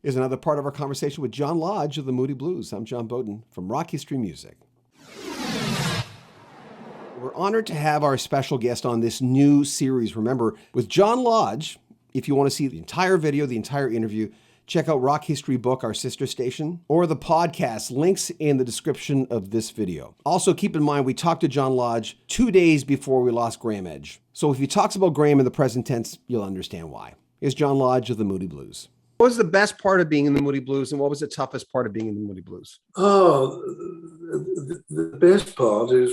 Here's another part of our conversation with John Lodge of the Moody Blues. I'm John Beaudin from Rock History Music. We're honored to have our special guest on this new series. Remember, with John Lodge, if you want to see the entire video, the entire interview, check out Rock History Book, our sister station, or the podcast, links in the description of this video. Also, keep in mind, we talked to John Lodge 2 days before we lost Graham Edge. So if he talks about Graham in the present tense, you'll understand why. Here's John Lodge of the Moody Blues. What was the best part of being in the Moody Blues, and what was the toughest part of being in the Moody Blues? Oh, the best part is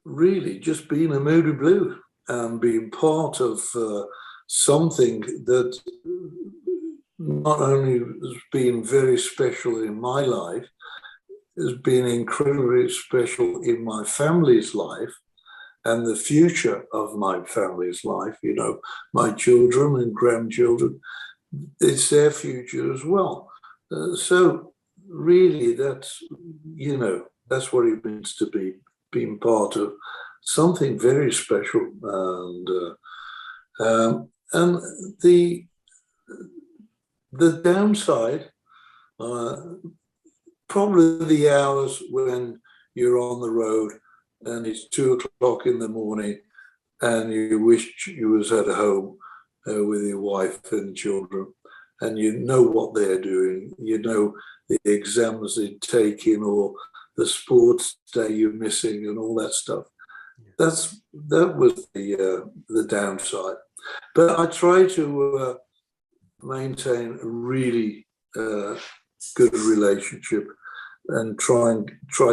really just being a Moody Blue and being part of something that not only has been very special in my life, has been incredibly special in my family's life and the future of my family's life, you know, my children and grandchildren. It's their future as well. So really that's, you know, that's what it means to be being part of something very special. And the downside, probably the hours when you're on the road and it's 2:00 in the morning and you wish you was at home with your wife and children, and you know what they're doing, you know the exams they're taking or the sports day you're missing and all that stuff. That was the downside. But I try to maintain a really good relationship and try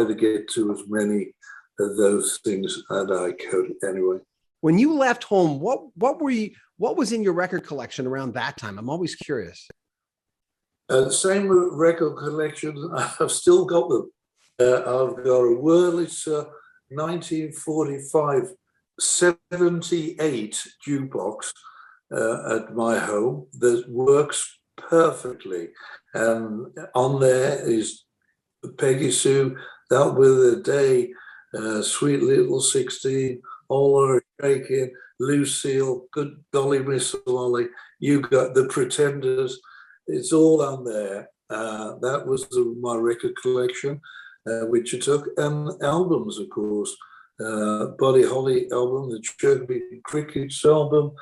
to get to as many of those things as I could anyway. When you left home, what was in your record collection around that time? I'm always curious. The same record collection, I've still got them. I've got a Wurlitzer 1945 78 jukebox at my home that works perfectly. And on there is Peggy Sue, That With a Day, Sweet Little 16, All Are Shaking, Lucille, Good Golly Miss Molly, You Got the Pretenders. It's all on there. That was my record collection, which I took, and albums, of course. Buddy Holly album, the Chirpy Crickets album,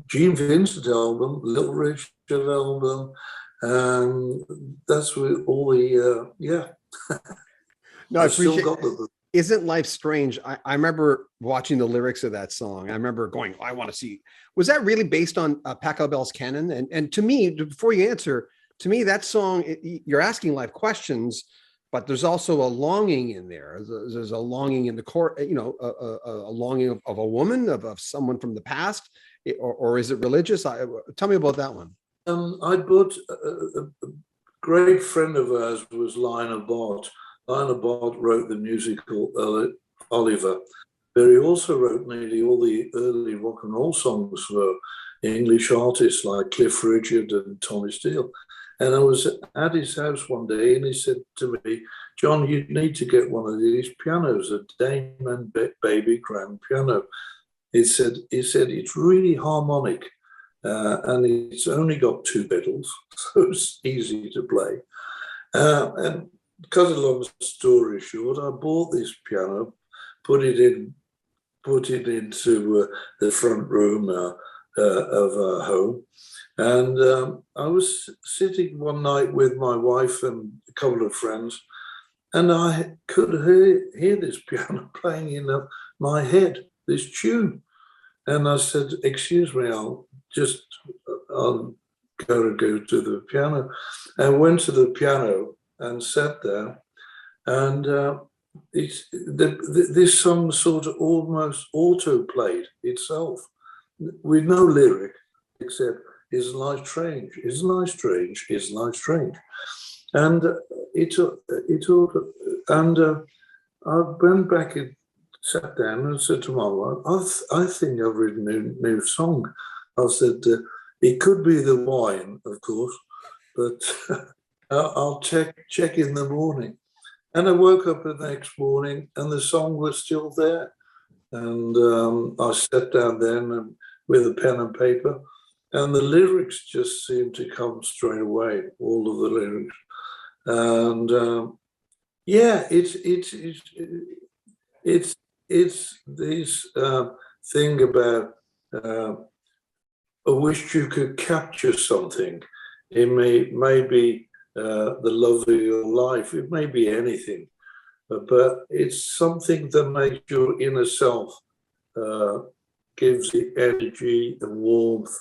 Gene Vincent album, Little Richard album. That's with all the, No, I appreciate it. Isn't Life Strange? I remember watching the lyrics of that song. I remember going, I want to see. Was that really based on Pachelbel's Bell's Canon? And to me, before you answer, to me, that song, you're asking life questions, but there's also a longing in there. There's a longing in the core, you know, a longing of a woman, of someone from the past, or is it religious? Tell me about that one. I bought a great friend of ours was Lionel Bart. Lionel Bart wrote the musical Oliver, but he also wrote nearly all the early rock and roll songs for English artists like Cliff Richard and Tommy Steele. And I was at his house one day and he said to me, John, you need to get one of these pianos, a Damon Baby grand piano. He said it's really harmonic and it's only got 2 pedals, so it's easy to play. And cut a long story short, I bought this piano, put it into the front room of our home. And I was sitting one night with my wife and a couple of friends, and I could hear this piano playing in my head, this tune. And I said, excuse me, I'll go to the piano. And went to the piano and sat there. And this song sort of almost auto-played itself with no lyric, except, is life strange? Is life strange? Is life strange? And I went back and sat down and said to my wife, I think I've written a new song. I said, it could be the wine, of course, but I'll check in the morning. And I woke up the next morning and the song was still there. And I sat down then with a pen and paper and the lyrics just seem to come straight away, all of the lyrics. And yeah, it's this thing about I wish you could capture something. It may be the love of your life. It may be anything, but it's something that makes your inner self, gives it energy and warmth,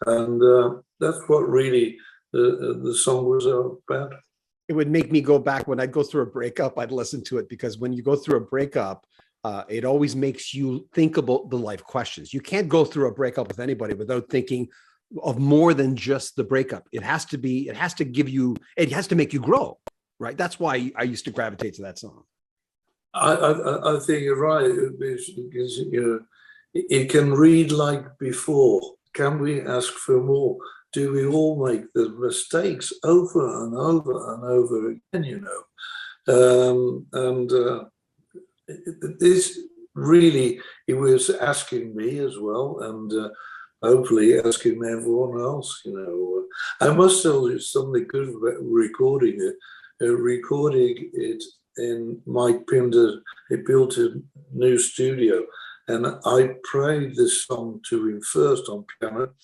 and that's what really the song was about. It would make me go back when I'd go through a breakup. I'd listen to it because when you go through a breakup, it always makes you think about the life questions. You can't go through a breakup with anybody without thinking of more than just the breakup. It has to make you grow, right? That's why I used to gravitate to that song. I think you're right. Because, it can read like before. Can we ask for more? Do we all make the mistakes over and over and over again, this really, it was asking me as well, and hopefully asking everyone else, I must tell you something good about recording it. Recording it in Mike Pinder, he built a new studio, and I played this song to him first on piano,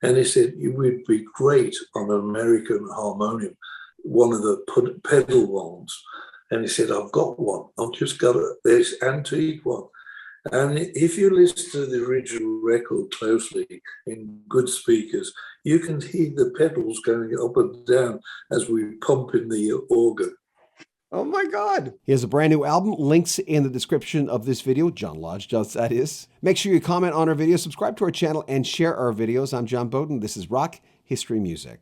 and he said, it would be great on an American harmonium, one of the pedal ones. And he said, I've got one. I've just got this antique one. And if you listen to the original record closely in good speakers, you can hear the pedals going up and down as we pump in the organ. Oh my God. He has a brand new album. Links in the description of this video. John Lodge does, that is. Make sure you comment on our video, subscribe to our channel, and share our videos. I'm John Beaudin. This is Rock History Music.